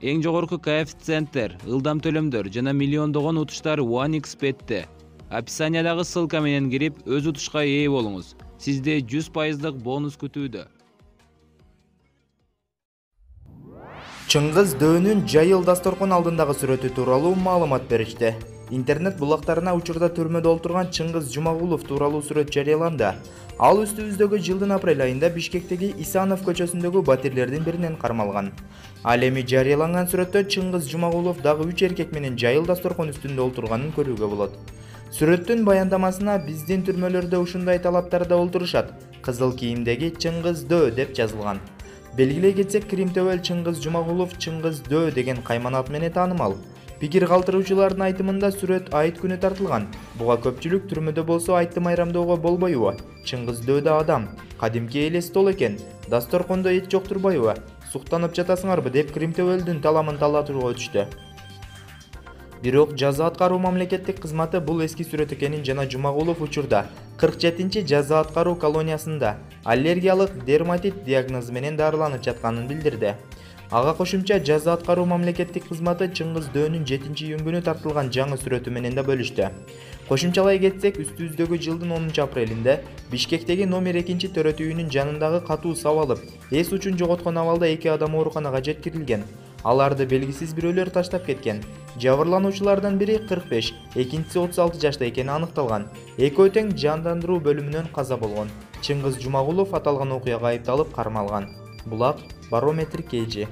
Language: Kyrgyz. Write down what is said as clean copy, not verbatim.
Эң жогорку коэффициенттер, ылдам төлөмдөр жана миллиондогон утуштар OneXBet'те. Описаниядагы ссылка менен кирип, өз утушка ээ болуңуз. Сизде 100% бонус күтүүдө. Чыңгыз Дөөнүн жайыл дасторкон алдындагы сүрөтү тууралуу маалымат беришти. Интернет булактарына учурда түрмөдө олтурган Чыңгыз Жумагулов тууралуу сүрөт жарыяланды. Ал үстүбүздөгү жылдын апрель айында Бишкектеги Исанов көчөсүндөгү батирлердин биринен кармалган. Ал эми жарыяланган сүрөттө Чыңгыз Жумагулов дагы 3 эркек менен жайыл дасторкон үстүндө олтурганын көрүүгө болот. Сүрөттүн баяндамасына биздин түрмөлөрдө ушундай талаптарда олтурушат. Кызыл кийимдеги Чыңгыз Дөө деп жазылган. Белгилей кетсек, Кримтөбөл Чыңгыз Жумагулов Чыңгыз Дөө деген кайман ат менен таанымал. Пикир калтыруучулардын айтымында сүрөт айт күнү тартылган. Буга көпчүлүк түрмөдө болсо айтты майрамдоого болбойбу? Чыңгыз Дөө да адам, кадимки эле стол экен. Дасторкондо эч жок турбайбы? Суктанып жатасыңарбы деп Кримтөбөлдүн таламын талатууга өтүштү. Бирок жаза аткаруу мамлекеттик кызматы бул эски сүрөт экенин жана Жумагулов учурда 47-чи жаза аткаруу колониясында аллергиялык дерматит диагнозу менен дарыланып жатканын билдирди. Ага кошумча жаза аткаруу мамлекеттик кызматы Чыңгыз Дөөнүн 7-июнь тартылган жаңы сүрөтү менен да бөлүштү. Кошумчалай кетсек, үстүбүздөгү жылдын 10-апрелинде Бишкектеги номер 2 төрөт үйүнүн жанындагы катуу сап алып, эс учун жоготкон абалда 2 адам ооруканага жеткирилген. Аларды белгисиз бирөөлөр таштап кеткен. Жабырлануучулардан бири 45, экинчиси 36 жашта экени аныкталган. Экөө тең жандандыруу бөлүмүнөн каза болгон. Чыңгыз Жумагулов аталган окуяга айыпталып кармалган. Булак Барометр КЖ.